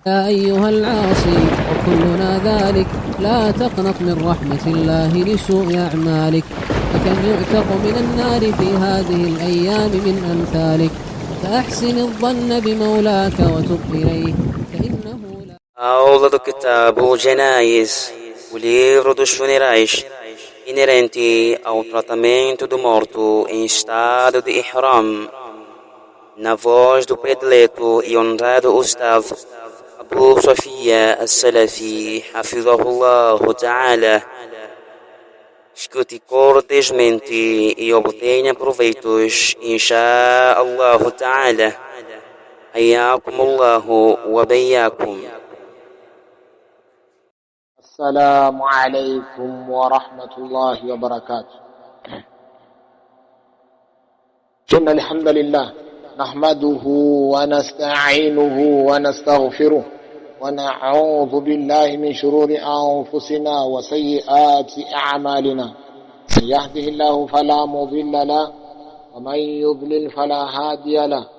يا أيها العاصي وكلنا ذلك لا تقنط من رحمة الله لسوء أعمالك، فكم يعتق من النار في هذه الأيام من أمثالك، فأحسن الظن بمولاك وتب إليه فإنه لا. Aula do Kitabu Genais, o livro dos funerais, inerente ao tratamento do morto em estado de Ihram, na voz do predileto e honrado Ustaz Abu Sofia As-Salafi, Hafidhahullah Ta'ala. Escute cortesmente e obtenha proveitos, Insha'Allah Ta'ala. Hayyakumullahu wa bayyakum. السلام عليكم ورحمة الله وبركاته. إن الحمد لله نحمده ونستعينه ونستغفره ونعوذ بالله من شرور أنفسنا وسيئات أعمالنا، من يهده الله فلا مضل له ومن يضلل فلا هادي له.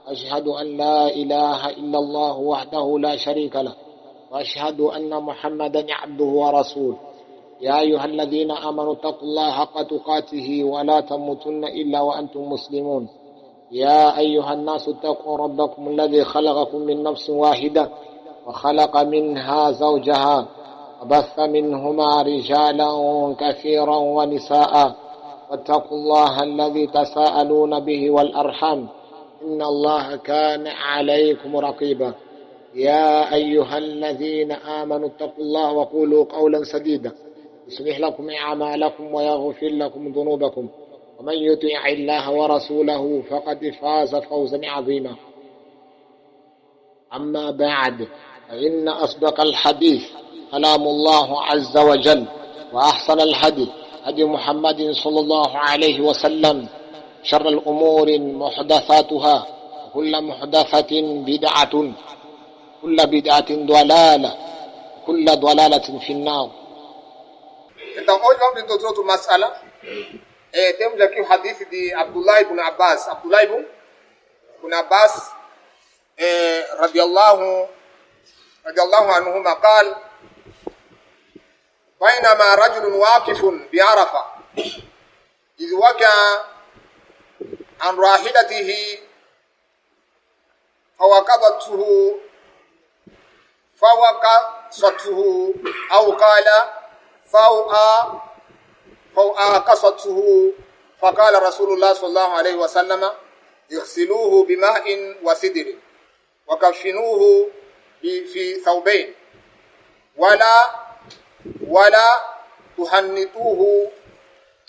أشهد أن لا إله إلا الله وحده لا شريك له، وأشهد أن محمدا عبده ورسوله. يا أيها الذين آمنوا اتقوا الله حق تقاته ولا تموتن إلا وأنتم مسلمون. يا أيها الناس اتقوا ربكم الذي خلقكم من نفس واحدة وخلق منها زوجها وبث منهما رجالا كثيرا ونساء، واتقوا الله الذي تساءلون به والأرحام إن الله كان عليكم رقيبا. يا أيها الذين آمنوا اتقوا الله وقولوا قولا سديدا يصلح لكم أعمالكم ويغفر لكم ذنوبكم، ومن يطع الله ورسوله فقد فاز فوزا عظيما. أما بعد، فإن أصدق الحديث كلام الله عز وجل، وأحسن الهدي هدي محمد صلى الله عليه وسلم، شر الأمور محدثاتها، وكل محدثة بدعة، كل بدعة ضلالة، كل ضلالة في النار. Então, hoje vamos introduzir outra masala. Temos aqui o hadith de Abdullah ibn Abbas. Abdullah ibn Abbas, radiallahu anhuma, قال: بينما رجل واقف بعرفة إذ وقع عن راحلته فوقظته أو قال فوقصته، فقال رسول الله صلى الله عليه وسلم: اغسلوه بماء وسدر وكفنوه في ثوبين ولا تهنطوه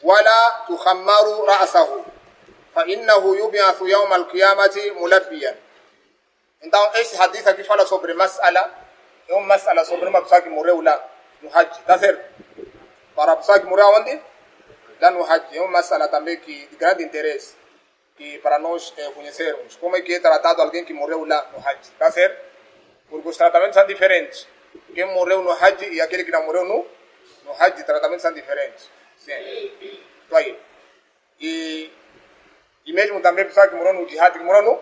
ولا تخمروا رأسه فإنه يبعث يوم القيامة ملبيا. Então, esse hadith aqui fala sobre mas'ala, é uma mas'ala sobre uma pessoa que morreu lá no Hajj, tá certo? Para a pessoa que morreu onde? Lá no Hajj. É uma mas'ala também que, de grande interesse, que para nós conhecermos como é que é tratado alguém que morreu lá no Hajj, tá certo? Porque os tratamentos são diferentes. Quem morreu no Hajj e aquele que não morreu no Hajj, os tratamentos são diferentes. Sim. Então aí. E mesmo também a pessoa que morreu no Jihad, que morreu no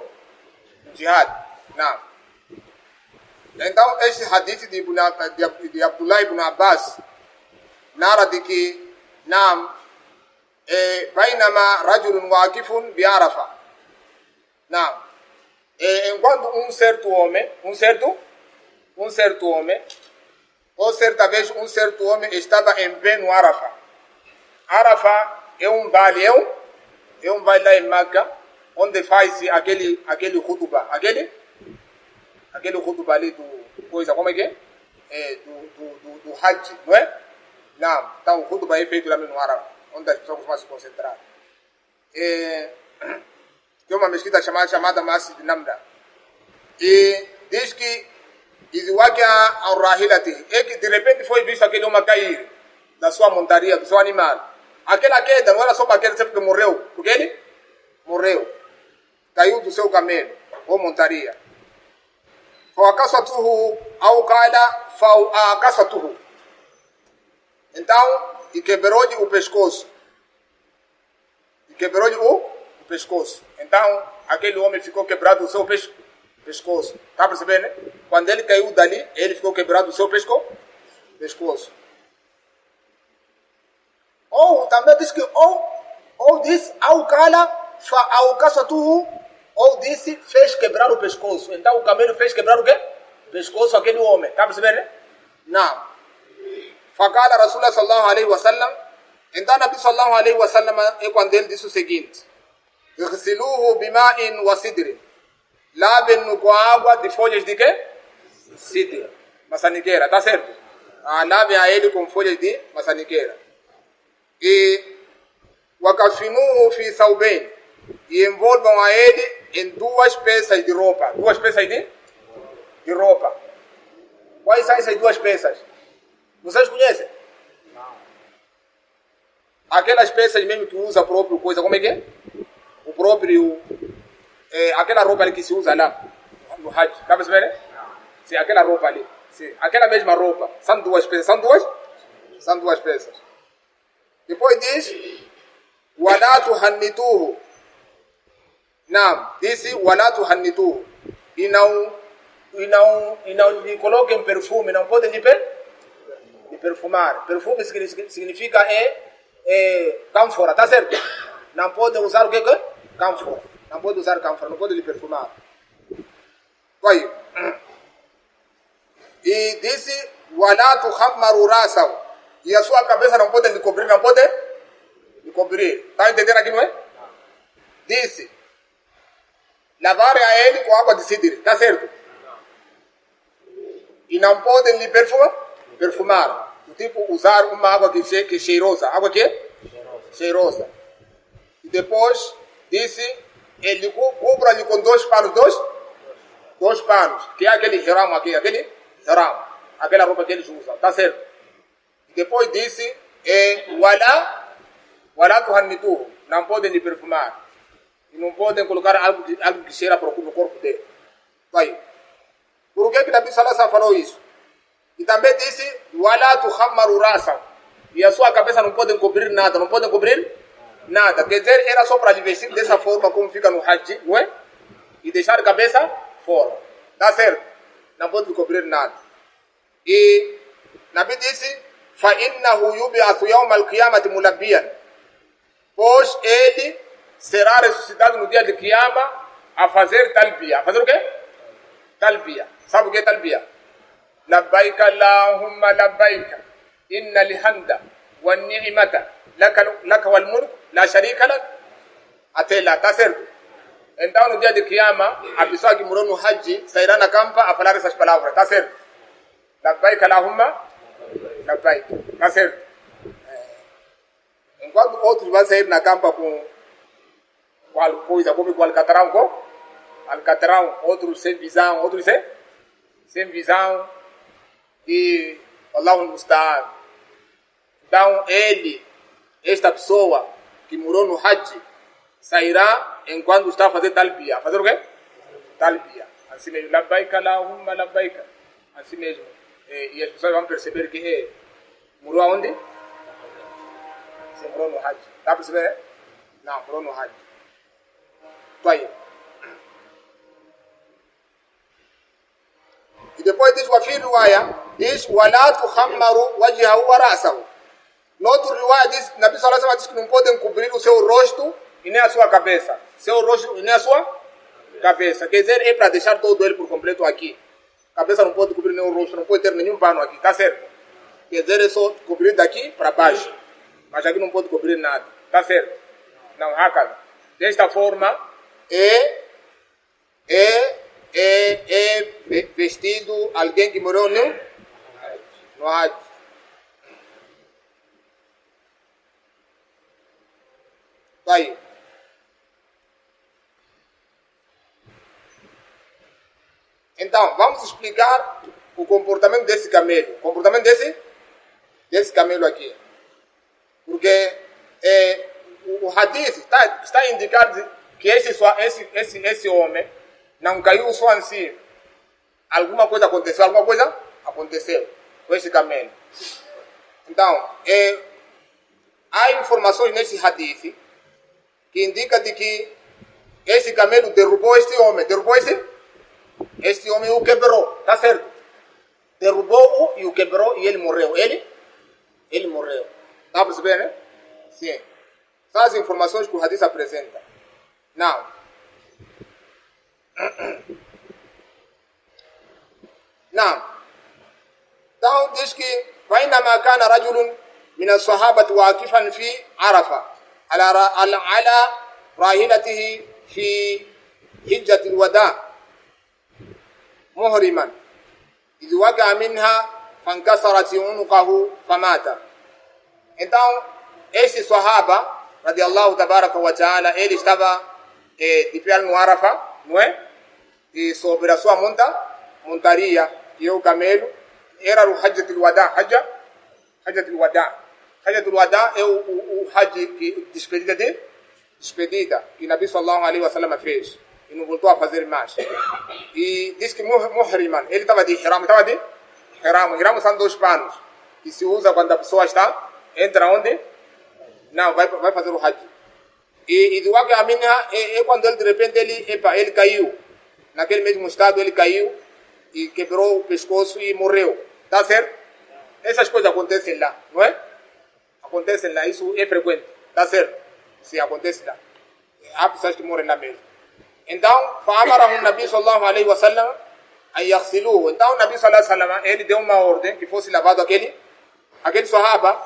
Jihad. Não. Então, esse hadith de Abdullah ibn Abbas narra de que بينما رجل واقف بعرفة. Enquanto um certo homem, ou certa vez um certo homem estava em pé no Arafa. Arafa é um vale lá em Meca, onde faz aquele khutbah, aquele khutbah ali do coisa, como é que é? Do Hajj, não é? Não, então o khutbah é feito lá no Arafa, onde as pessoas costumam se concentrar. Tem uma mesquita chamada Masjid Namda. E diz que é que de repente foi visto aquele homem cair da sua montaria, do seu animal. Aquela queda não era só para aquele sempre que morreu, porque ele morreu, caiu do seu camelo ou montaria. Então, e quebrou-lhe o pescoço. Então, aquele homem ficou quebrado o seu pescoço. pescoço. Tá percebendo? Quando ele caiu dali, ele ficou quebrado o seu pescoço. Ou também diz que ou diz ao caçatuhu, ou disse fez quebrar o pescoço. Então o camelo fez quebrar o quê? Pescoço aquele homem. Tá percebendo? Não. Faqala Rasulullah sallallahu alaihi wasallam. Então Nabi sallallahu alaihi wasallam é quando ele disse o seguinte: Ighsiluhu bima'in wa sidrin. Lavem-no com água de folhas de quê? Sidr. Maçaniqueira, tá certo? Lavem a ele com folhas de maçaniqueira. E wakafinuhu fi thawbain. E envolvam a ele em 2 peças de roupa. 2 peças de roupa. Quais são essas 2 peças? Vocês conhecem? Não. Aquelas peças mesmo que usa a própria coisa, como é que é? O próprio... aquela roupa ali que se usa lá no Hajj. Tá percebendo? Sim, aquela roupa ali. Sim, aquela mesma roupa. São 2 peças. São 2 peças. Depois diz... Wala tuhannituhu. Não, disse wala tuhannituhu. E não lhe coloquem perfume. Não podem lhe perfumar. Perfume significa cânfora, tá certo? Não pode usar o que? Cânfora. Não pode usar cânfora, não pode lhe perfumar. Aí. E disse wala tuhammaru rasahu. E a sua cabeça não pode lhe cobrir, não pode lhe cobrir. Tá entendendo aqui, não é? Disse lavarem a ele com água de sidr, tá certo? E não podem lhe perfumar. Tipo, usar uma água que é cheirosa. Água que é? Cheirosa. E depois, disse, ele cubra-lhe com 2 panos. 2 panos. Que é aquele hiram aqui. Aquele hiram. Aquela roupa que eles usam. Tá certo? E depois disse, wala tuhannituhu. Não podem lhe perfumar. E não podem colocar algo que cheira no corpo dele. Aí. Por que Nabi sallallahu alaihi wasallam falou isso? E também disse, wala tuhammaru rasahu. E a sua cabeça não pode cobrir nada. Não pode cobrir nada. Quer dizer, era só para lhe vestir dessa forma como fica no Hajj, não é? E deixar a cabeça fora. Tá certo? Não pode cobrir nada. E Nabi disse, فَإِنَّهُ يُبْعَثُ يَوْمَ الْقِيَامَةِ مُلَبِّيًا. Pois ele será ressuscitado no dia de Qiyama a fazer talbiya. A fazer o quê? Talbiya. Sabe o que é talbiya? Labbaika Allahumma labbaika. Inna lihamda wa ni'mata laka wal mulk la sharika lak. Até lá, tá certo? Então no dia de Qiyama, a pessoa que morou no Hajj sairá na campa a falar essas palavras, tá certo? Labbaika Allahumma labbaika. Tá certo? Enquanto outros vão sair na campa com qual coisa, como o alcatrão, outros sem visão, sem visão, e Allahu Musta'an. Então esta pessoa que morou no Hajj, sairá enquanto está a fazer talbiya. Fazer o quê? Talbiya. Assim mesmo, labbaika Allahumma labbaika. Assim mesmo. E as pessoas vão perceber que morou aonde? Você morou no Hajj. Dá para perceber? Não, morou no Hajj. Aí. E depois diz, wa fi riwaya, diz, wala tuhammaru wajhahu wa ra'sahu. No outro riwaya diz, Nabi sallallahu alaihi wasallam diz que não podem cobrir o seu rosto e nem a sua cabeça. Seu rosto e nem a sua cabeça. Quer dizer, é para deixar todo ele por completo aqui. A cabeça não pode cobrir nenhum rosto, não pode ter nenhum pano aqui, tá certo? Quer dizer, é só cobrir daqui para baixo. Mas aqui não pode cobrir nada, tá certo? Não, hakada. Desta forma, é vestido alguém que morou no Hajj. Tá aí. Então, vamos explicar o comportamento desse camelo. O comportamento desse camelo aqui. Porque o hadith está a indicar que esse homem não caiu só assim. Alguma coisa aconteceu com esse camelo. Então, há informações nesse hadith que indicam de que esse camelo derrubou este homem. Derrubou Este homem o quebrou, tá certo? Derrubou-o e o quebrou e ele morreu. Ele morreu. Tá percebendo, né? Sim. São as informações que o hadith apresenta. Não. Não. Então diz que وإنما كان رجل من الصحابة واقفا في عرفة على راحلته في حجة الوداع محرما إذ وقع منها فانكسرت عنقه فمات. Então, esse sahaba, radiallahu tabaraka wa ta'ala, ele estava de pé no Arafa, não é? E sobre a sua montaria, que é o camelo, era o Hajjatul Wada. Hajjatul Wada. Hajjatul Wada é o Hajj que despedida que Nabi sallallahu alaihi wasallam fez e não voltou a fazer mais. E diz que muhriman, ele estava de ihram, ihram são 2 panos que se usa quando a pessoa entra onde? Não, vai fazer o Hajj. E do que a minha é quando ele de repente ele caiu. Naquele mesmo estado ele caiu e quebrou o pescoço e morreu. Tá certo? Essas coisas acontecem lá, não é? Acontecem lá, isso é frequente. Tá certo? Se acontece lá. Há pessoas que morrem lá mesmo. Então, فأمره النبي صلى الله عليه وسلم أن يغسلوه. Então, o Nabi sallallahu alaihi wasallam, ele deu uma ordem que fosse lavado aquele sahaba,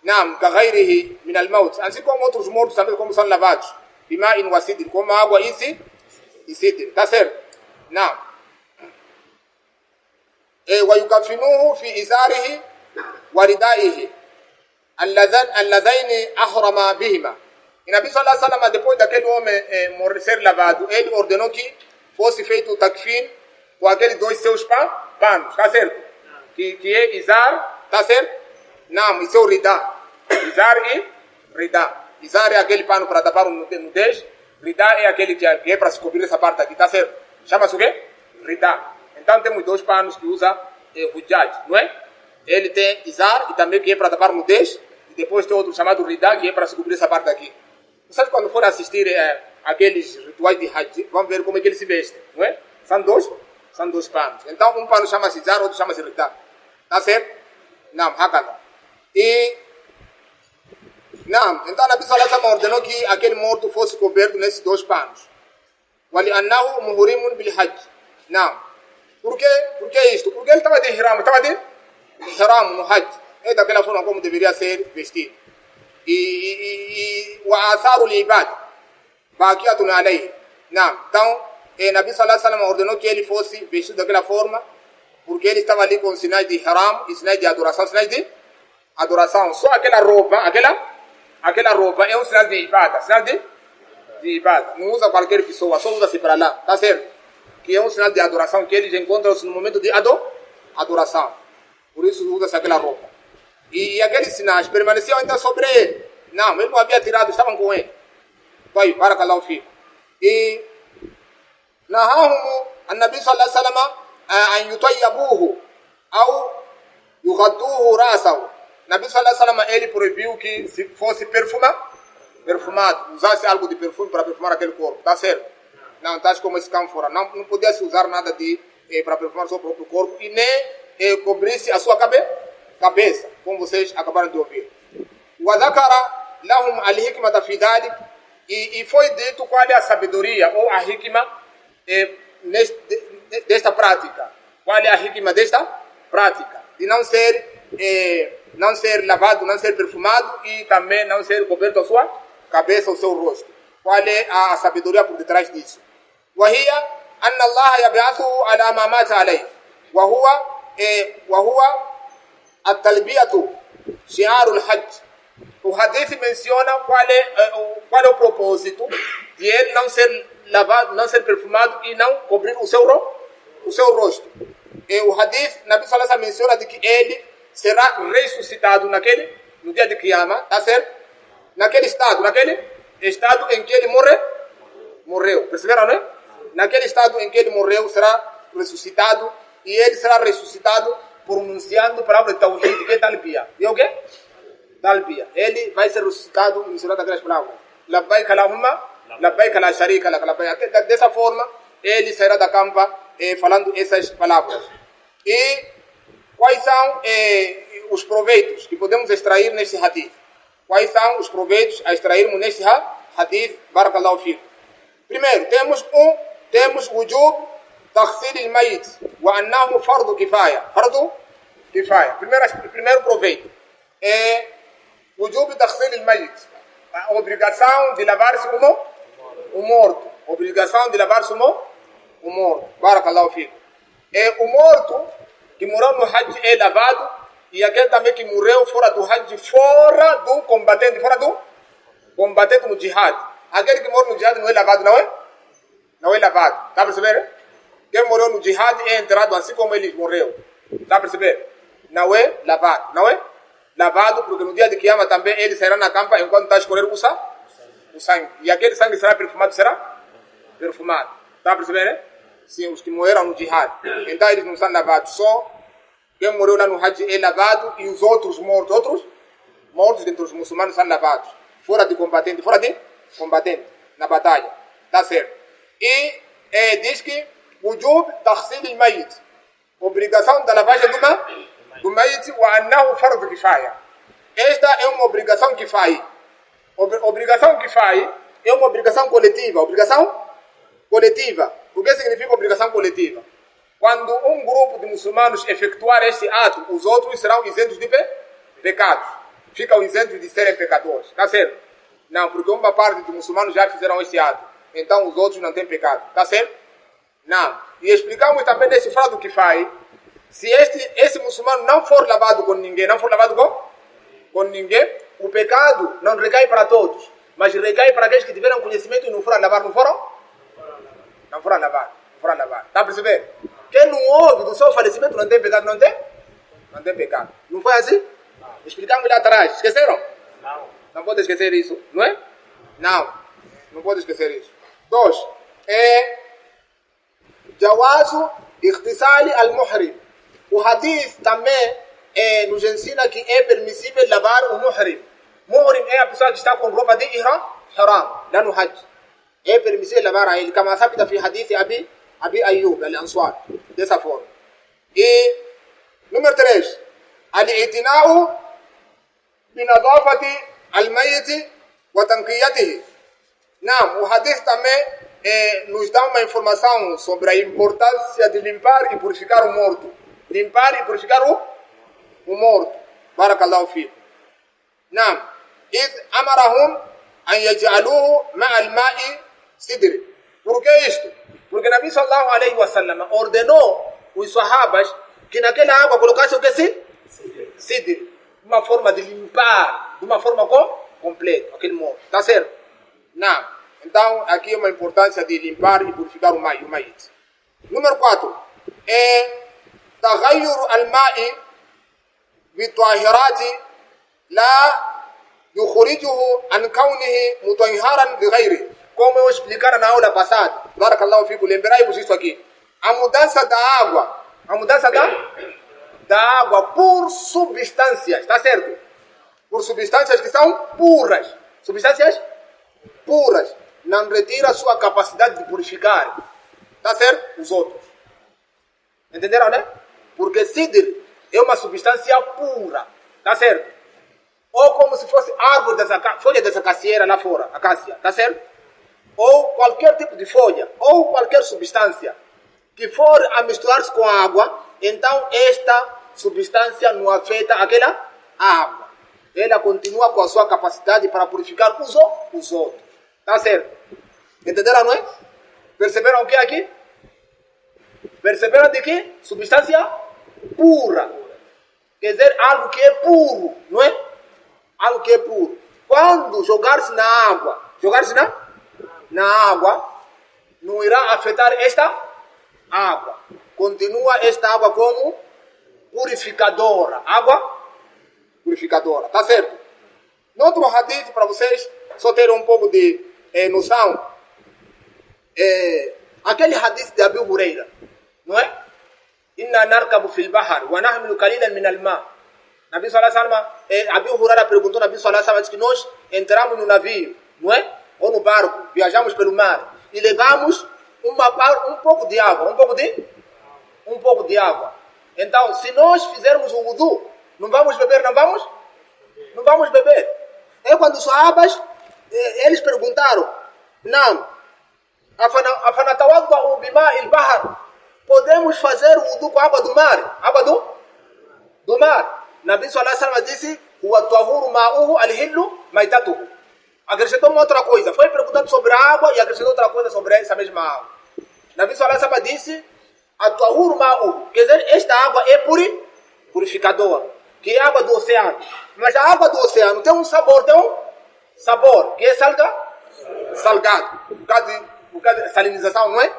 نعم كغيره من الموت, assim como outros mortos também como são lavados, بماء وسدر, como água e cidr. Tá certo? Não. ويكفنوه في إزاره وردائه اللذين أحرم بهما. E Nabi sallallahu alaihi wasallam, depois daquele homem ser lavado, ele ordenou que fosse feito o takfin com aqueles 2 seus panos, tá certo? Que é izar, tá certo? Não, isso é o ridá. Izar e ridá. Izar é aquele pano para tapar o nudez, ridá é aquele que é para se cobrir essa parte aqui, tá certo? Chama-se o quê? Ridá. Então temos 2 panos que usa hujjaj, não é? Ele tem izar e também que é para tapar o nudez, e depois tem outro chamado ridá que é para se cobrir essa parte aqui. Vocês quando forem assistir aqueles rituais de Hajj, vão ver como é que eles se vestem, não é? São dois panos. Então um pano chama-se izar, outro chama-se ridá. Tá certo? Não, hakada. Não, então a Nabi sallallahu alaihi wasallam ordenou que aquele morto fosse coberto nesses 2 panos. وَلِأَنَّهُ مُهْرِمٌ بِالْحَجِّ. Não. Por que isto? Porque ele estava de ihram, no Hajj. É daquela forma como deveria ser vestido. E وَآثَارُ الْعِبَادِ بَاقِيَةٌ عَلَيْهِ. Não. Então, Nabi sallallahu alaihi wasallam ordenou que ele fosse vestido daquela forma, porque ele estava ali com sinais de ihram e sinais de adoração, só aquela roupa é um sinal de ibada, de ibada. Não usa qualquer pessoa, só usa-se para lá, tá certo? Que é um sinal de adoração, que eles encontram-se no momento de adoração. Por isso usa-se aquela roupa. E aqueles sinais permaneciam ainda sobre ele. Não, ele não havia tirado, estavam com ele. Vai, barakallahu fikum. E nahahum an-nabi sallallahu alaihi wasallam an yutayyabuhu au yughadduhu ra'sahu. Nabi sallallahu alaihi wasallam, ele proibiu que se fosse perfumado, usasse algo de perfume para perfumar aquele corpo, tá certo? Não, tá como esse cânfora, não podia se usar nada para perfumar o seu próprio corpo e nem cobrisse a sua cabeça, como vocês acabaram de ouvir. وَذَكَرَ لَهُمْ الْحِكْمَةَ فِي ذَلِكَ. E foi dito qual é a sabedoria ou a hikma desta prática. Qual é a hikma desta prática? De não ser lavado, não ser perfumado e também não ser coberto a sua cabeça, o seu rosto. Qual é a sabedoria por detrás disso? وهي أن الله يبعثه على ما مات عليه وهو التلبية شعار الحج. O hadith menciona qual é o propósito de ele não ser lavado, não ser perfumado e não cobrir o seu rosto. E o hadith, Nabi sallallahu alaihi wasallam menciona de que ele será ressuscitado no dia de Qiyamah, tá certo? Naquele estado em que ele morreu. Perceberam, né? Naquele estado em que ele morreu, será ressuscitado, e ele será ressuscitado pronunciando a palavra de Tawhid, que é Talbiya. E o quê? Talbiya. Ele vai ser ressuscitado mencionando aquelas palavras. Labbaik Allahumma, labbaik la sharika lak, labbaik. Dessa forma, ele sairá da campa falando essas palavras. E quais são os proveitos que podemos extrair neste hadith? Quais são os proveitos a extrairmos neste hadith? Barakallahu fikum. Primeiro, temos wujub taghsil al-mayit wa annahu fardu kifaya. Fardu kifaya. Primeiro proveito é wujub taghsil al-mayit. A obrigação de lavar-se o morto. Obrigação de lavar-se o morto. Barakallahu fikum. O morto que morreu no Hajj é lavado, e aquele também que morreu fora do Hajj, fora do combatente no jihad. Aquele que morre no jihad não é lavado, não é? Não é lavado. Está a perceber? Quem morreu no jihad é enterrado assim como ele morreu. Está a perceber? Não é lavado. Não é lavado, porque no dia de Kiyama também ele será na campa enquanto está a escorrer o sangue. E aquele sangue será perfumado? Será perfumado. Está a perceber, né? Sim, os que morreram no jihad. Então eles não são lavados. Só quem morreu lá no Hajj é lavado, e os outros mortos dentre os muçulmanos são lavados. Fora de combatente, na batalha. Está certo. E diz que wujub taghsil al-mayit. Obrigação da lavagem do mayit wa annahu fardu kifaya. Esta é uma obrigação kifaya. Obrigação kifaya é uma obrigação coletiva. Obrigação coletiva. O que significa obrigação coletiva? Quando um grupo de muçulmanos efetuar este ato, os outros serão isentos de pecados. Ficam isentos de serem pecadores. Está certo? Não, porque uma parte dos muçulmanos já fizeram este ato. Então os outros não têm pecado. Está certo? Não. E explicamos também nesse fardo kifaya, se esse muçulmano não for lavado com ninguém, com ninguém, o pecado não recai para todos, mas recai para aqueles que tiveram conhecimento e não foram lavar, não foram lavar. Está a perceber? Quem não ouve do seu falecimento não tem pecado, não tem pecado. Não foi assim? Explicamos lá atrás. Esqueceram? Não pode esquecer isso, não é? Não pode esquecer isso. 2. Jawazu ightisali al-muhrim. O hadith também nos ensina que é permissível lavar o muhrim. Muhrim é a pessoa que está com roupa de ihram, lá no Hajj. É permissível lavar a ele, como sabita fi hadith Abi Ayyub al-Ansar. Dessa forma. E número 3. Al-i'tina'u binadafati al-mayyit wa tanqiyatihi. Não, o hadith também nos dá uma informação sobre a importância de limpar e purificar o morto. Limpar e purificar o morto. Barakallahu fikum. Não. إذ أمرهم أن يجعلوه مع الماء sidr. Por que isto? Porque Nabi sallallahu alaihi wasallam ordenou os sahabas que naquela água colocassem o que? Sidr. Uma forma de limpar, de uma forma completa, aquele morto. Está certo? Não. Então, aqui é uma importância de limpar e purificar o mayit. Número 4. تغير الماء بالطاهرات لا يخرجه عن كونه مطهرا بغيره. Como eu explicar na aula passada, barakallahu fikum, lembrai-vos isso aqui. A mudança da água por substâncias, está certo? Por substâncias que são puras. Substâncias puras. Não retira a sua capacidade de purificar. Está certo? Os outros. Entenderam, né? Porque sidr é uma substância pura. Está certo? Ou como se fosse árvore folha dessa acacieira lá fora. Acácia. Está certo? Ou qualquer tipo de folha. Ou qualquer substância que for a misturar-se com a água, então esta substância não afeta aquela água. Ela continua com a sua capacidade para purificar os outros. Está certo? Entenderam, não é? Perceberam o que é aqui? Perceberam de que? Substância pura. Quer dizer, algo que é puro, não é? Algo que é puro. Quando jogar-se na água, na água, não irá afetar esta água. Continua esta água como purificadora. Água purificadora. Está certo? No outro hadith, para vocês só terem um pouco de noção, aquele hadith de Abu Huraira, não é? Inna narkabu fil bahar wa nahmilu qalilan min al-ma. Nabi sallallahu alaihi wasallam, Abu Huraira perguntou, Nabi sallallahu alaihi wasallam, que nós entramos no navio, não é? Ou no barco, viajamos pelo mar e levamos um pouco de água. Um pouco de água. Então, se nós fizermos o wudu, não vamos beber, não vamos? Não vamos beber. É quando os sahabas, eles perguntaram, não, afanatawadda bima il-bahar, podemos fazer o wudu com a água do mar? Água do mar. Nabi sallallahu alaihi wasallam disse, huwa tahuru ma'uhu al-hillu maitatuhu. Acrescentou uma outra coisa. Foi perguntado sobre a água e acrescentou outra coisa sobre essa mesma água. Nabi sallallahu alaihi wasallam disse, at-tahuru ma'uhu. Quer dizer, esta água é purificadora, que é a água do oceano. Mas a água do oceano tem um sabor, que é salgado. Por causa de salinização, não é?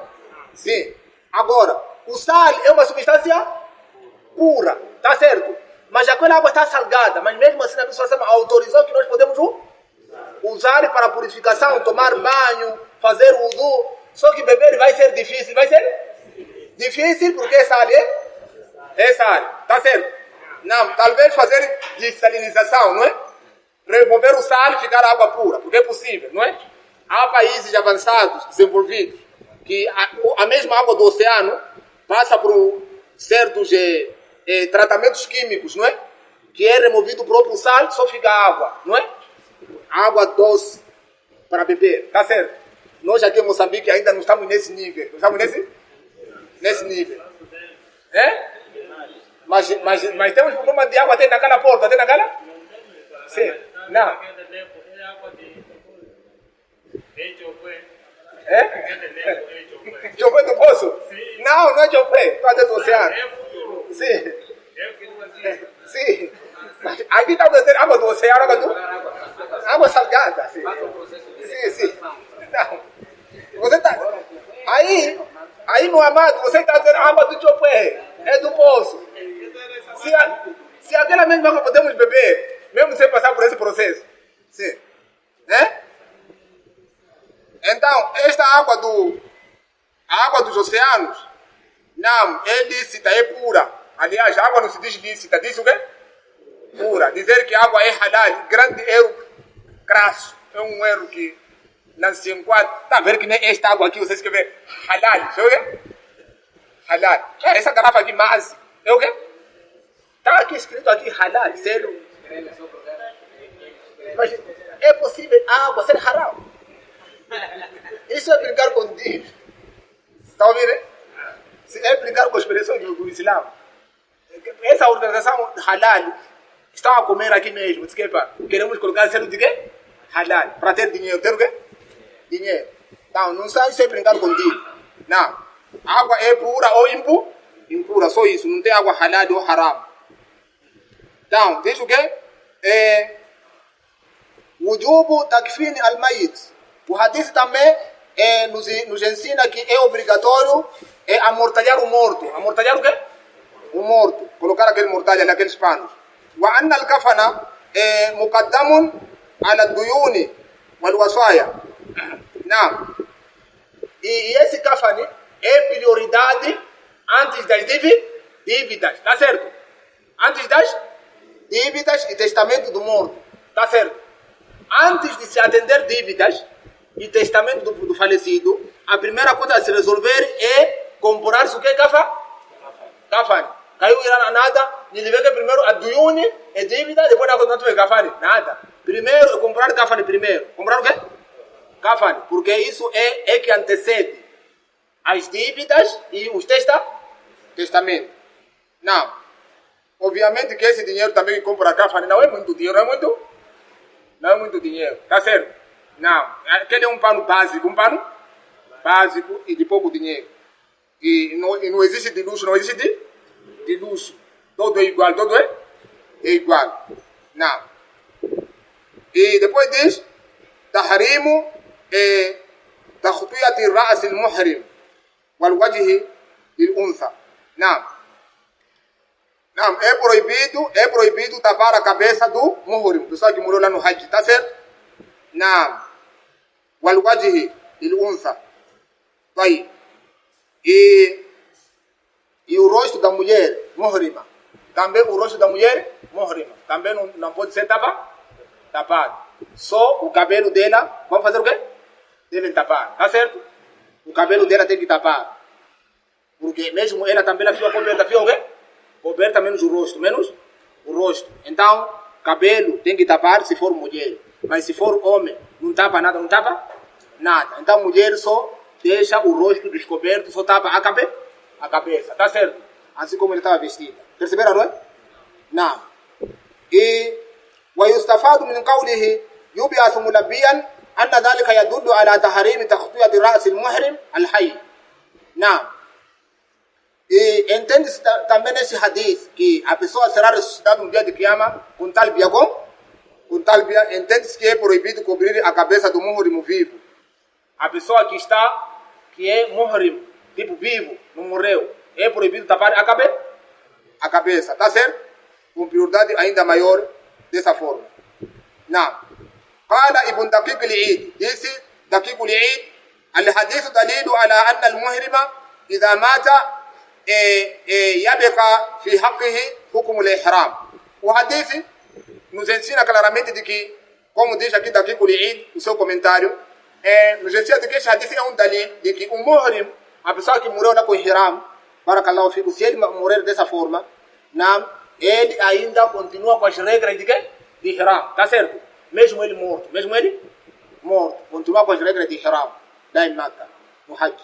Sim. Agora, o sal é uma substância pura, tá certo? Mas aquela água está salgada, mas mesmo assim a pessoa autorizou que nós podemos usar para purificação, tomar banho, fazer wudu. Só que beber vai ser difícil. Vai ser difícil porque é sal, tá certo? Não, talvez fazer desalinização, não é? Remover o sal e ficar água pura, porque é possível, não é? Há países avançados, desenvolvidos, que a mesma água do oceano passa por certos tratamentos químicos, não é? Que é removido o próprio sal, só fica água, não é? Água doce para beber, tá certo? Nós aqui em Moçambique ainda não estamos nesse nível. Não estamos nesse nível. É? Mas temos problema de água até naquela porta, até naquela? Sim. Não. É? Chopé do poço? Não é chopé. Quase do oceano. Sim. Sim. Mas aqui está dizendo água do oceano, água salgada. Sim. Sim. Não. Você está... Aí, meu amado, você está dizendo água do chopé. É do poço. Se aquela mesma água podemos beber, mesmo sem passar por esse processo. Sim. Né? Então, esta água dos oceanos, não, é lícita, é pura. Aliás, a água não se diz lícita, diz o quê? Pura. Dizer que a água é halal, grande erro crasso. É um erro que não se enquadra. Está vendo que nem esta água aqui, você escreve halal, sabe o quê? Halal. Essa garrafa aqui, mas é o quê? Está aqui escrito aqui halal, sério. Mas é possível a água ser haram? Isso é brincar com Deus. Está ouvindo? É brincar com a expressão do Islã. Essa organização halal está a comer aqui mesmo. Queremos colocar selo de quê? Halal. Para ter dinheiro. Ter o quê? Dinheiro. Então, não sai sem brincar com Deus. Não. A água é pura ou impura. Só isso. Não tem água halal ou haram. Então, diz o quê? Wujubu takfin al-mayit. O hadith também nos ensina que é obrigatório amortalhar o morto. Amortalhar o quê? O morto. Colocar aquele mortalha naqueles panos. Wa anna al-kafana muqaddamun ala ad-duyuni wal wasaya. Não. E esse kafane é prioridade antes das dívidas. Tá certo? Antes das dívidas e testamento do morto. Tá certo? Antes de se atender dívidas e testamento do falecido, a primeira coisa a se resolver é comprar-se o que? Kafane. Caiu irá nada, ele vê que primeiro a duyuni é dívida, depois não tem kafane. Nada. Primeiro é comprar kafane primeiro. Comprar o quê? Kafane. Porque isso é que antecede as dívidas e os testamentos. Não. Obviamente que esse dinheiro também que compra kafane não é muito dinheiro, não é muito dinheiro, tá certo? Não, aquele é um pano básico e de pouco dinheiro. E não existe de luxo, não existe de luxo. Todo é igual, é igual. Não. E depois diz, tahrimu takhtiyati ra's al-muhrim wal wajhi lil-untha. Não. Não, é proibido tapar a cabeça do muhrim, pessoal que morou lá no Hajj, tá certo? Não. Wal wajhi lil-untha. Aí. E o rosto da mulher muhrima. Também o rosto da mulher muhrima. Também não pode ser tapado. Só o cabelo dela, vamos fazer o quê? Devem tapar, tá certo? o cabelo dela tem que tapar. Porque mesmo ela também ela fica coberta, fica o quê? Coberta menos o rosto, Então, cabelo tem que tapar se for mulher. Mas se for homem, não tapa nada, Então, mulher só deixa o rosto descoberto, só tapa a cabeça. Tá certo? Assim como ele estava vestido. Perceberam, não é? Não. E ويستفاد من قوله يبعث ملبيا أن ذلك يدل على تحريم تغطية رأس المحرم الحي. Não. E entende-se também nesse hadith que a pessoa será ressuscitada no dia de Qiyama com talbia com talbia. Entende-se que é proibido cobrir a cabeça do muhrim vivo. A pessoa que é muhrim, tipo vivo, não morreu, é proibido tapar a cabeça. Tá certo? Com prioridade ainda maior dessa forma. Não. قال ابن دقيق العيد disse دقيق العيد الحديث دليل على أن المحرم إذا مات يبقى في حقه حكم الإحرام. O hadith nos ensina claramente de que, como diz aqui Daqiq al-Eid, o seu comentário, nos ensina de que esse hadith é um dalil de que o muhrim, a pessoa que morreu com o ihram, barakallahu fikum, se ele morrer dessa forma, ele ainda continua com as regras de quê? De ihram, tá certo? Mesmo ele morto, continua com as regras de ihram, da Makkah, no Hajj.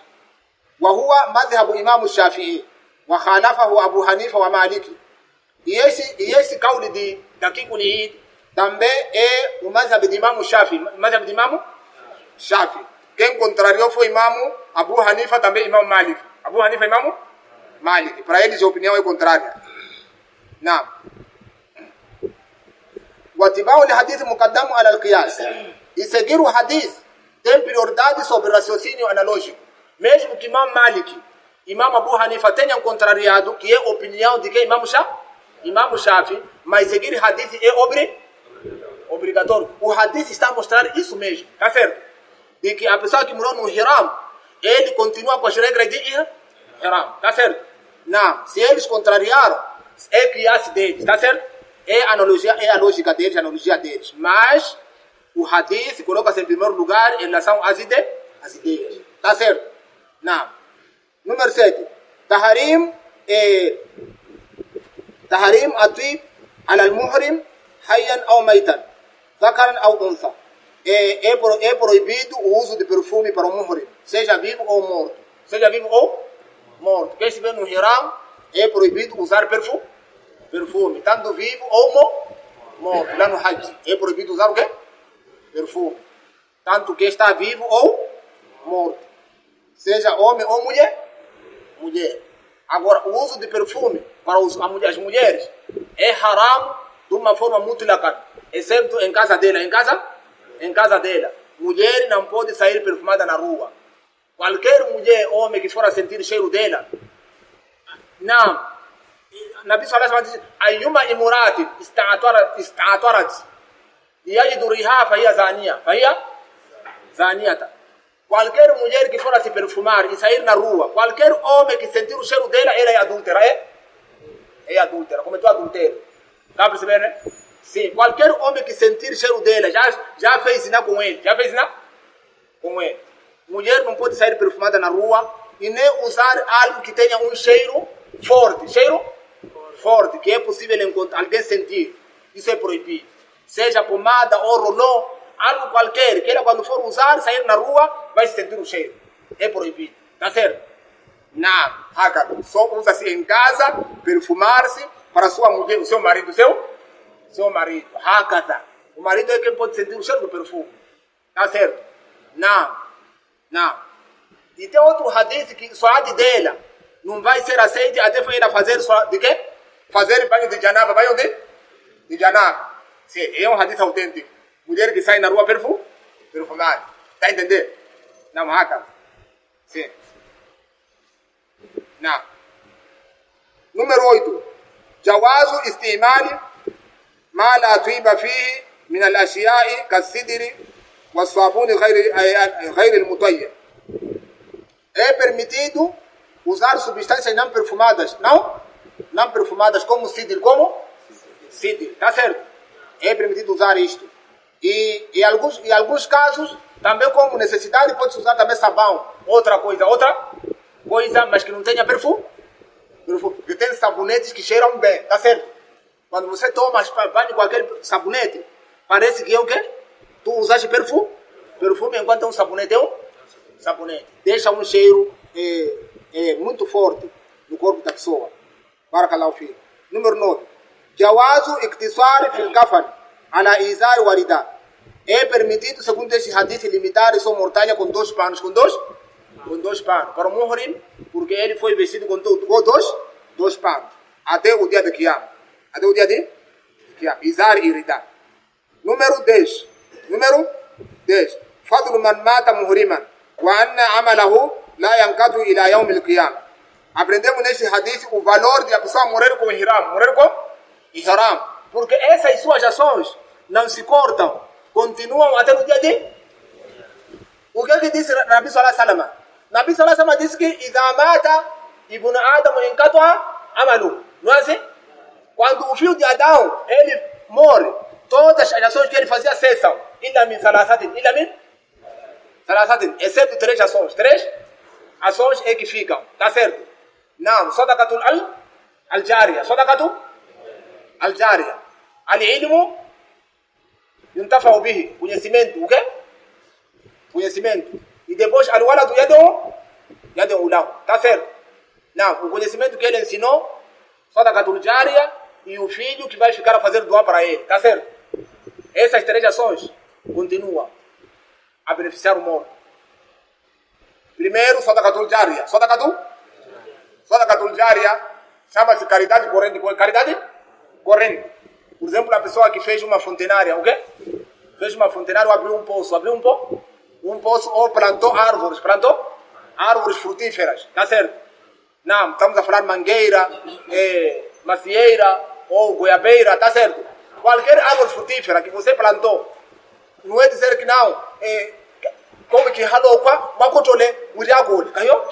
وهو مذهب إمام الشافعي وخالفه أبو حنيفة ومالكي. E esse caule de Daqiq al-Eid também é o madhab de Imam Shafi. Quem contrariou foi Imam Abu Hanifa, também Imam Malik. Abu Hanifa, Imam Malik. Para eles a opinião é contrária. Não. واتباع الحديث مقدم على القياس. E seguir o hadith tem prioridade sobre o raciocínio analógico. Mesmo que Imam Malik, Imam Abu Hanifa tenham contrariado, que é a opinião de quem? Imam Shafi, mas seguir hadith é obrigatório. O hadith está a mostrar isso mesmo, tá certo? De que a pessoa que morou no ihram, ele continua com as regras de ihram, tá certo? Não, se eles contrariaram, é qiyas deles, tá certo? É a lógica deles, a analogia deles. Mas o hadith coloca-se em primeiro lugar em relação às ideias, tá certo? Não. Número 7. Taharim atib ala al-muhrim hayyan ou maitan, dhakaran ou untha. É proibido o uso de perfume para o muhrim, seja vivo ou morto. Quem estiver no ihram, é proibido usar perfume, tanto vivo ou morto. Lá no Hajj, é proibido usar o quê? Perfume. Tanto que está vivo ou morto. Seja homem ou mulher. Agora, o uso de perfume para as mulheres é haram de uma forma mutlaqan, exceto em casa dela. Em casa dela. Mulher não pode sair perfumada na rua. Qualquer mulher, homem que for a sentir o cheiro dela, não. Nabi sallallahu alaihi wasallam diz: ayyuma imuratin ista'atarat yajidu riha fa hiya zaniyata. Qualquer mulher que for a se perfumar e sair na rua, qualquer homem que sentir o cheiro dela, ela é adúltera. É adúltera, cometeu adultério. Tá percebendo, né? Sim, qualquer homem que sentir o cheiro dela, já fez zina com ele. Mulher não pode sair perfumada na rua e nem usar algo que tenha um cheiro forte, que é possível alguém sentir. Isso é proibido. Seja pomada ou rolô, algo qualquer, que ela quando for usar, sair na rua, vai sentir o cheiro. É proibido. Tá certo? Não. Só usa-se em casa, perfumar-se para sua mulher, o seu marido, seu marido. O marido é quem pode sentir o cheiro do perfume. Tá certo? Não. E tem outro hadith que só dela não vai ser aceito até ela fazer de quê? Fazer banho de janaba. Banho de janaba. Sim, é um hadith autêntico. Mulher que sai na rua perfumada. Tá entendendo? Não, sim. Não. Número 8. Jawazu istimali ma la tuiba fihi min al-ashiya'i kas-sidri was-sabun ghayr al-mutayyib. É permitido usar substâncias não perfumadas. Não perfumadas como sidr. Tá certo? É permitido usar isto. E em alguns casos, também como necessidade, pode usar também sabão. outra coisa, mas que não tenha perfume. Porque tem sabonetes que cheiram bem, tá certo? Quando você toma banho com aquele sabonete, parece que é o quê? Tu usaste perfume, enquanto é um sabonete, deixa um cheiro muito forte no corpo da pessoa. Barakallahu fiik. Número 9. Jawazu iktisar fil kafan ala izar warida. É permitido, segundo este hadith, limitar a sua mortalha com 2 panos. Com dois panos. Para o muhrim, porque ele foi vestido com dois panos. Até o dia de Qiyam. Izar e rida. Número 10. Fadlu man mata muhriman. Wa anna amalahu la yankadu ila yawm al-qiyamah. Aprendemos neste hadith o valor de a pessoa morrer com ihram. Porque essas suas ações não se cortam. Continuam até no dia de... O que é que disse Nabi Sallallahu Alaihi Wasallam? Nabi Sallallahu Alaihi Wasallam disse que idha mata ibn Adam yankatu amalu. Não é assim? Quando o filho de Adão, ele morre, todas as ações que ele fazia cessam. Illa min salasatin, exceto 3 ações. 3 ações é que ficam. Tá certo? Não, sadaqatul al-jariya. Al-ilmu yuntafa'u bihi. Conhecimento, o quê? Conhecimento. E depois, al-waladu yad'u lahu. Tá certo? Não, o conhecimento que ele ensinou, sadaqatul jariya, e o filho que vai ficar a fazer doar para ele. Tá certo? Essas 3 ações continuam a beneficiar o morto. Primeiro, sadaqatul jariya. Sadaqatul jariya chama-se caridade corrente. Caridade corrente. Por exemplo, a pessoa que fez uma fontenária, o quê? Fez uma fontenária ou abriu um poço. Um poço ou plantou árvores frutíferas. Tá certo? Não, estamos a falar mangueira, macieira ou goiabeira, tá certo? Qualquer árvore frutífera que você plantou, não é dizer que não, como que halou uma cotole, muriagole, caiu?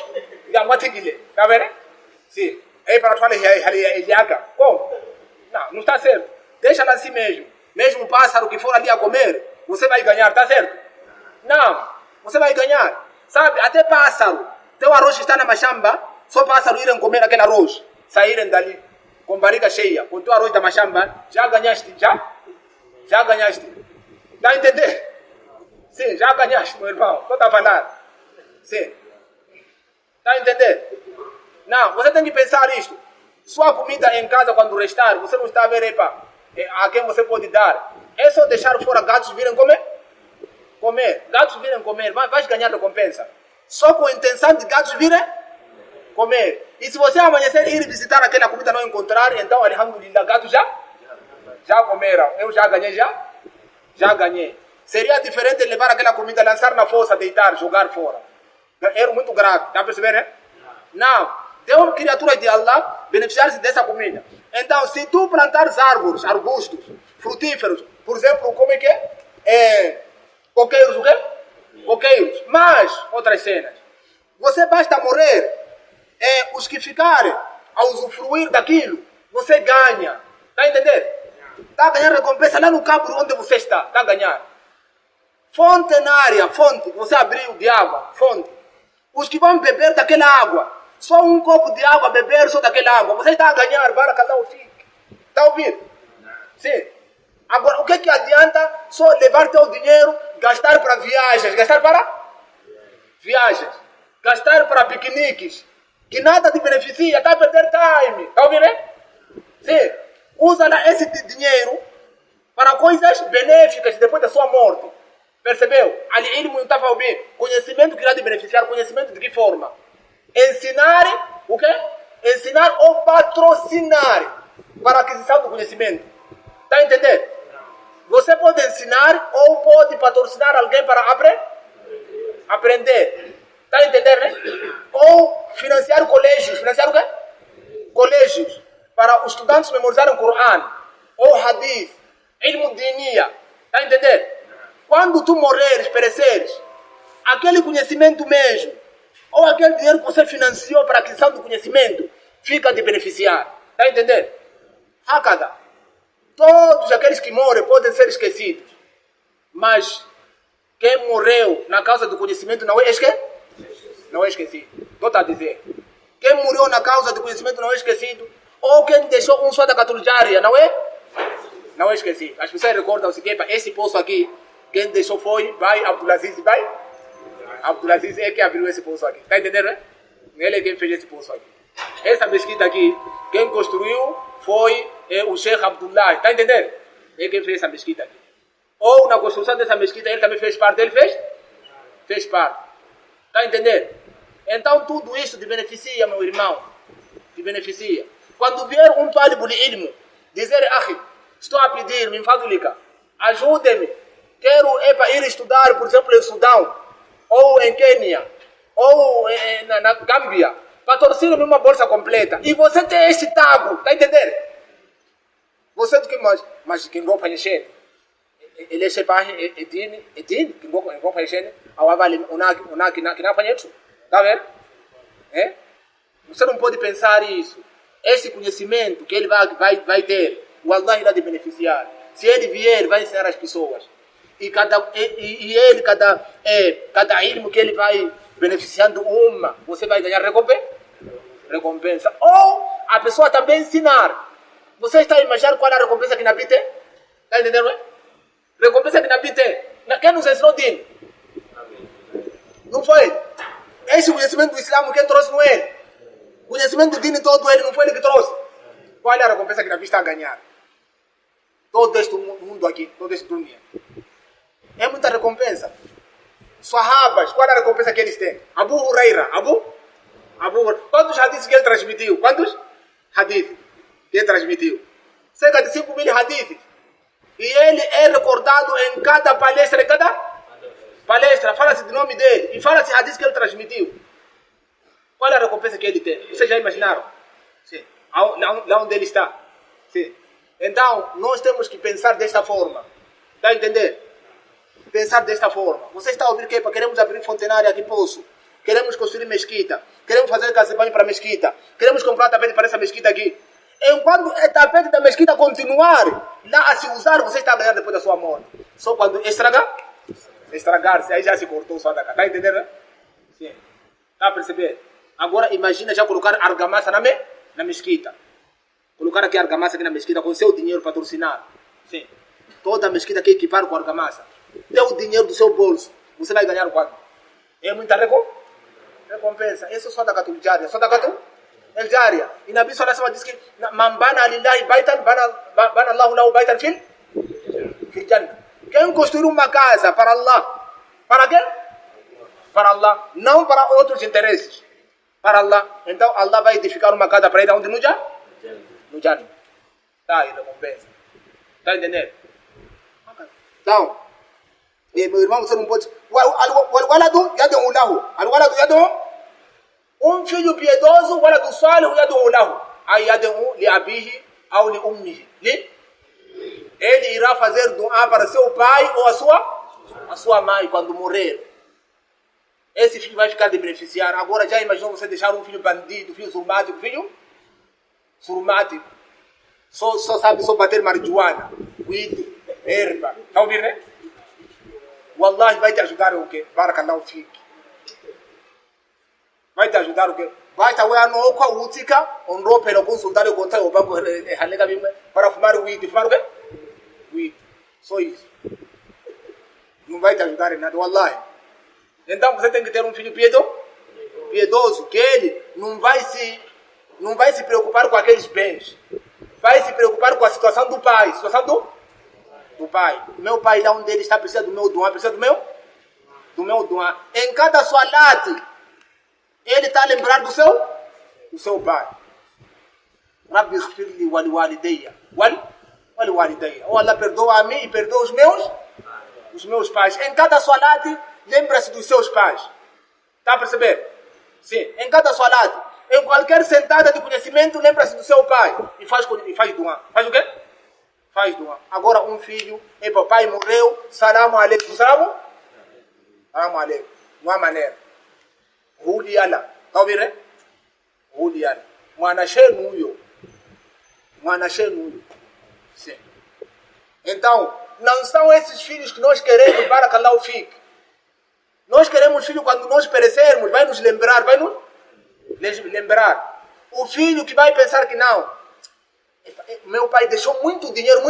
Já matigile, tá vendo? Sim. É para falar como? Não está certo. Deixa ela assim mesmo. Mesmo um pássaro que for ali a comer, você vai ganhar, tá certo? Não, você vai ganhar. Sabe, até pássaro. Teu arroz está na machamba, só pássaro irem comer aquele arroz, saírem dali com barriga cheia, com teu arroz da machamba, já ganhaste, já ganhaste. Tá a entender? Sim, já ganhaste, meu irmão. Estou a falar. Sim. Tá a entender? Não, você tem que pensar isto. Sua comida em casa, quando restar, você não está a ver, a quem você pode dar. É só deixar fora, gatos virem comer? Gatos virem comer, vai ganhar recompensa. Só com a intenção de gatos virem comer. E se você amanhecer e ir visitar aquela comida e não encontrar, então, alhamdulillah, gatos já comeram. Eu já ganhei. Seria diferente levar aquela comida, lançar na fossa, deitar, jogar fora. Era muito grave, tá a perceber, né? Não. Deu criatura de Allah beneficiar-se dessa comida. Então, se tu plantares árvores, arbustos, frutíferos, por exemplo, como é que é? Coqueiros, o quê? Coqueiros. Mas, outras cenas. Você basta morrer. Os que ficarem a usufruir daquilo, você ganha. Tá entendendo? Tá ganhando recompensa lá no campo onde você está. Tá ganhando. Fonte na área, fonte. Você abriu de água, fonte. Os que vão beber daquela água, só um copo de água, beber só daquela água. Você está a ganhar, barakallahu fiik. Está ouvindo? Sim. Agora, o que adianta só levar teu dinheiro, gastar para viagens, gastar para piqueniques, que nada te beneficia, está a perder time. Está ouvindo, né? Sim. Usa esse dinheiro para coisas benéficas depois da sua morte. Percebeu? Al-ilmu yuntafa'u bihi. Conhecimento que irá te beneficiar. Conhecimento de que forma? Ensinar o quê? Ensinar ou patrocinar para a aquisição do conhecimento. Está a entender? Você pode ensinar ou pode patrocinar alguém para aprender. Está a entender, né? Ou financiar colégios. Financiar o quê? Colégios. Para os estudantes memorizarem o Coran. Ou Hadith. Ilmu Diniya. Está a entender? Quando tu morreres, pereceres, aquele conhecimento mesmo, ou aquele dinheiro que você financiou para a aquisição do conhecimento, fica a te beneficiar. Está a entender? Hakada. Todos aqueles que morrem podem ser esquecidos. Mas quem morreu na causa do conhecimento não é não é esquecido. Estou a dizer. Quem morreu na causa do conhecimento não é esquecido. Ou quem deixou um sadacatul jária, não é? Não é esquecido. As pessoas recordam o seguinte, esse poço aqui, quem deixou foi, Abdulaziz, Abdulaziz é quem abriu esse poço aqui. Está entendendo, né? Ele é quem fez esse poço aqui. Essa mesquita aqui, quem construiu foi o Sheikh Abdullah. Está entendendo? É quem fez essa mesquita aqui. Ou na construção dessa mesquita ele também fez parte. Ele fez parte. Está entendendo? Então tudo isso te beneficia, meu irmão. Te beneficia. Quando vier um talibul ilmo dizer, estou a pedir, me fadulika, ajude-me. Quero ir estudar, por exemplo, em Sudão, ou em Quênia, ou na Gâmbia, patrocina-me uma bolsa completa. E você tem esse tabu, tá entendendo? Você do que mais? Mas quem gosta de encher? Ele é chefe, quem gosta de encher? A avali, que não apanha. Tá vendo? É? Você não pode pensar isso. Esse conhecimento que ele vai ter, o Allah irá te beneficiar. Se ele vier, vai ensinar as pessoas. E cada ilmo que ele vai beneficiando uma, você vai ganhar recompensa. Ou a pessoa também ensinar. Você está imaginando qual é a recompensa que Nabi tem? Está entendendo? É? Recompensa que Nabi tem. Quem nos ensinou o Dino? Não foi? Esse conhecimento do Islã, quem trouxe não é ele. O conhecimento do Dino todo ele, não foi ele que trouxe. Qual é a recompensa que Nabi está a ganhar? Todo este mundo aqui, todo este dunia. É muita recompensa. Sahabas, qual é a recompensa que eles têm? Abu Huraira, quantos hadiths que ele transmitiu? Quantos hadiths que ele transmitiu? Cerca de 5.000 hadiths. E ele é recordado em cada palestra, fala-se do nome dele e fala-se hadiths que ele transmitiu. Qual é a recompensa que ele tem? Vocês já imaginaram? Sim. Lá onde ele está? Sim. Então, nós temos que pensar desta forma. Está a entender? Pensar desta forma. Você está a ouvir que queremos abrir fontenária aqui, poço. Queremos construir mesquita. Queremos fazer casa de banho para a mesquita. Queremos comprar tapete para essa mesquita aqui. Enquanto o tapete da mesquita continuar lá a se usar, você está a ganhar depois da sua morte. Só quando estragar-se, aí já se cortou sua daca. Está entendendo, né? Sim. Está a perceber? Agora imagina já colocar argamassa na mesquita. Colocar aqui argamassa aqui na mesquita com seu dinheiro patrocinado. Sim. Toda a mesquita aqui equipar com argamassa. Dê o dinheiro do seu bolso. Você vai ganhar quanto? É muita recompensa. Isso é só da Gatul Jária. Só da Gatul Jária. E Nabi Sallallahu Alaihi Wasallam diz que Man bana lillahi baitan, bana Allahu lahu baitan fil Jannah. Quem construir uma casa para Allah. Para quem? Para Allah. Não para outros interesses. Para Allah. Então Allah vai edificar uma casa para ele onde? No Jannah. Tá aí, recompensa. Tá entendendo? Então, meu irmão, você não pode... Al-waladu yad'u lahu. Al-waladu yad'u. Um filho piedoso, waladu salih yad'u lahu. Aí yad'u li abihi ou li ummihi. Ele irá fazer dua para seu pai ou a sua mãe quando morrer. Esse filho vai ficar de beneficiar. Agora já imaginou você deixar um filho bandido, filho surmático. Só sabe bater marijuana, weed, erva. Está ouvindo, né? Wallahi vai te ajudar o quê? Barakallahu fik. Vai te ajudar o quê? Basta o ano com a útica, honrou pelo consultar o contato, o banco para fumar weed. Fumar o quê? Weed. Só isso. Não vai te ajudar em nada, wallahi. Então você tem que ter um filho piedoso, que ele não vai se preocupar com aqueles bens. Vai se preocupar com a situação do pai. Situação do pai. Meu pai lá onde ele está precisa do meu doar, precisa do meu doar. Em cada salat, ele está a lembrar do seu pai. Rabbi ighfirli wal walidayya. Wal walidayya. Oh, Allah perdoa a mim e perdoa os meus pais. Em cada salat, lembra-se dos seus pais. Está a perceber? Sim. Em cada salat. Em qualquer sentada de conhecimento, lembra-se do seu pai. E faz dua. Faz o quê? Faz dua. Agora um filho, papai morreu, salamu alaikum. Salamu alaikum. Uma maneira. Huliala. Está ouvindo? Huliala. Mwanashe nuyo. Sim. Então, não são esses filhos que nós queremos, barakallahu fik. Nós queremos filho quando nós perecermos, vai nos lembrar, vai nos lembrar. O filho que vai pensar que não, meu pai deixou muito dinheiro,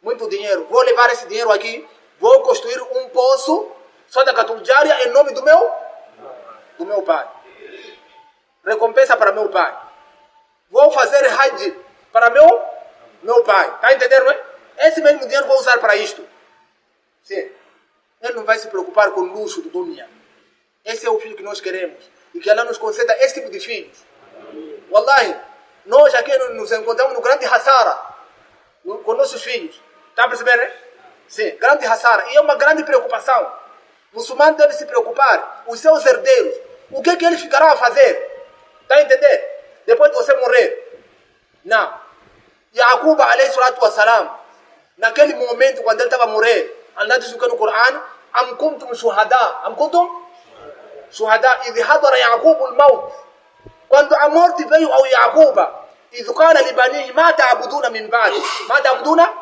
muito dinheiro. Vou levar esse dinheiro aqui, vou construir um poço, Sadaqatul Jariya, em nome do meu pai. Recompensa para meu pai. Vou fazer Hajj para meu pai. Está entendendo, não é? Esse mesmo dinheiro vou usar para isto. Sim. Ele não vai se preocupar com o luxo do dunya. Esse é o filho que nós queremos. E que Allah nos conceda esse tipo de filhos. Wallahi, nós aqui nos encontramos no grande Hassara com nossos filhos. Está a perceber, né? Sim, grande Hassara. E é uma grande preocupação. O muçulmano deve se preocupar. Os seus herdeiros. O que é que eles ficarão a fazer? Está a entender? Depois de você morrer. Não. Yaqub alayhi salatu wassalam, naquele momento quando ele estava a morrer, Allah diz no Corão, Am kuntum shuhada idh hadara Yaqub al-maut. Quando a morte veio ao Yaqub, idh qala li banihi ma ta'buduna min ba'di. Ma ta'buduna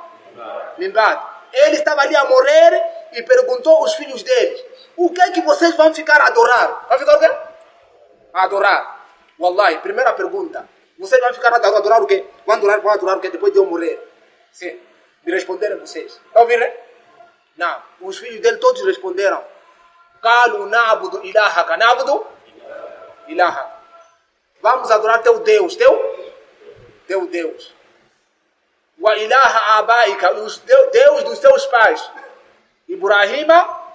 min ba'di. Ele estava ali a morrer e perguntou aos filhos deles: o que é que vocês vão ficar a adorar? Vão ficar o quê? A adorar. Wallahi, primeira pergunta. Vocês vão ficar a adorar o quê? Vão adorar o quê depois de eu morrer? Sim. Me responderam vocês. Estão ouvindo, né? Não. Os filhos dele todos responderam: Qalu na'budu ilahaka. Na'budu ilahaka. Vamos adorar teu Deus. Teu Deus. Wa ilaha abaika. Os Deus dos teus pais. Ibrahima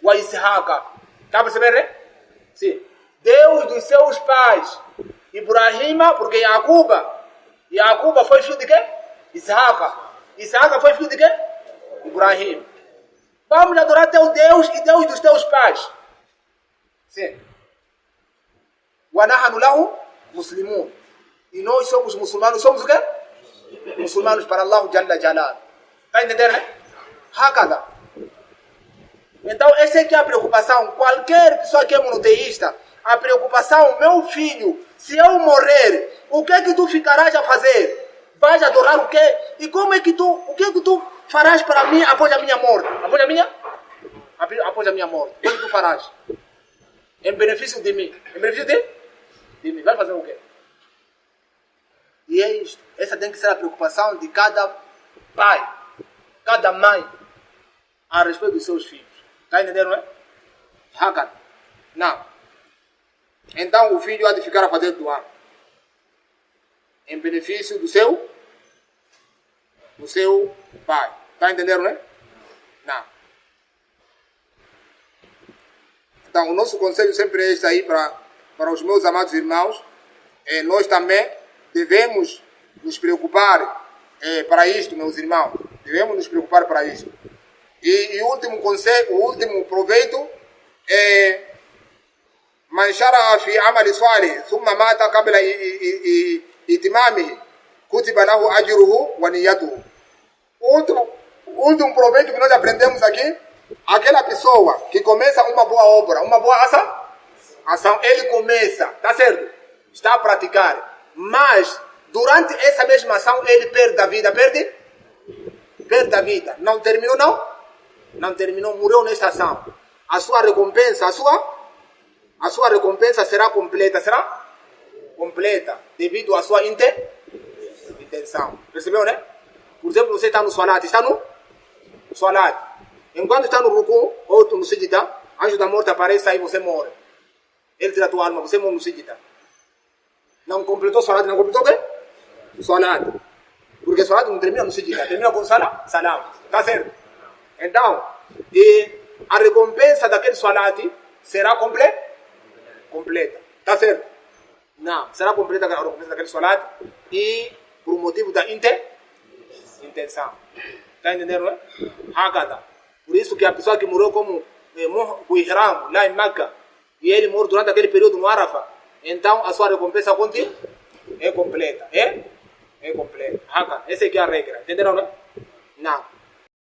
wa Ishaqa. Está percebendo, né? Sim. Deus dos seus pais. Ibrahima, porque Yaqub foi filho de quê? Ishaqa foi filho de quê? Ibrahim. Vamos adorar teu Deus e Deus dos teus pais. Sim. Wa nahnu lahu muslimun. E nós somos muçulmanos, somos o quê? Muçulmanos para Allah Jalla Jalal. Está entendendo, né? Hakada. Então, essa aqui é a preocupação. Qualquer pessoa que é monoteísta, a preocupação, meu filho, se eu morrer, o que é que tu ficarás a fazer? Vais adorar o quê? E como é que o que é que tu farás para mim após a minha morte? Após a minha morte. O que é que tu farás? Em benefício de mim. Em benefício de mim. Vai fazer o quê? E é isto. Essa tem que ser a preocupação de cada pai, cada mãe, a respeito dos seus filhos. Está entendendo, não é? Hakad. Não. Então o filho há de ficar a fazer doar em benefício do seu pai. Está entendendo, né? Não. Então o nosso conselho sempre é este aí para os meus amados irmãos. Nós também devemos nos preocupar para isto, meus irmãos. Devemos nos preocupar para isto. E o último conselho, o último proveito é: Man shara'a fi amali salih thumma mata qabla itimamihi kutiba lahu ajruhu wa niyyatuhu. Último proveito que nós aprendemos aqui: aquela pessoa que começa uma boa obra, uma boa ação, ele começa, tá certo? Está a praticar, mas durante essa mesma ação ele perde a vida, perde a vida. Não terminou, não terminou, morreu nesta ação. A sua recompensa, a sua recompensa será completa, devido à sua intenção. Percebeu, né? Por exemplo, você está no salat, enquanto está no ruku ou no sijda, anjo da morte aparece e você morre. Ele tira a tua alma, você morre no sijda. Não completou o salat, não completou o quê? O salat. Porque o salat não termina no sijda, termina com salam. Está certo? Então, e a recompensa daquele salat será completa. Está certo? Não, será completa a recompensa daquele salat e por motivo da intenção. Está entendendo, não é? Hakada. Por isso que a pessoa que morreu como o ihram lá em Meca e ele morreu durante aquele período no Arafah, então a sua recompensa é completa. É completa. Hakada. Essa aqui é a regra. Entenderam, não é? Não.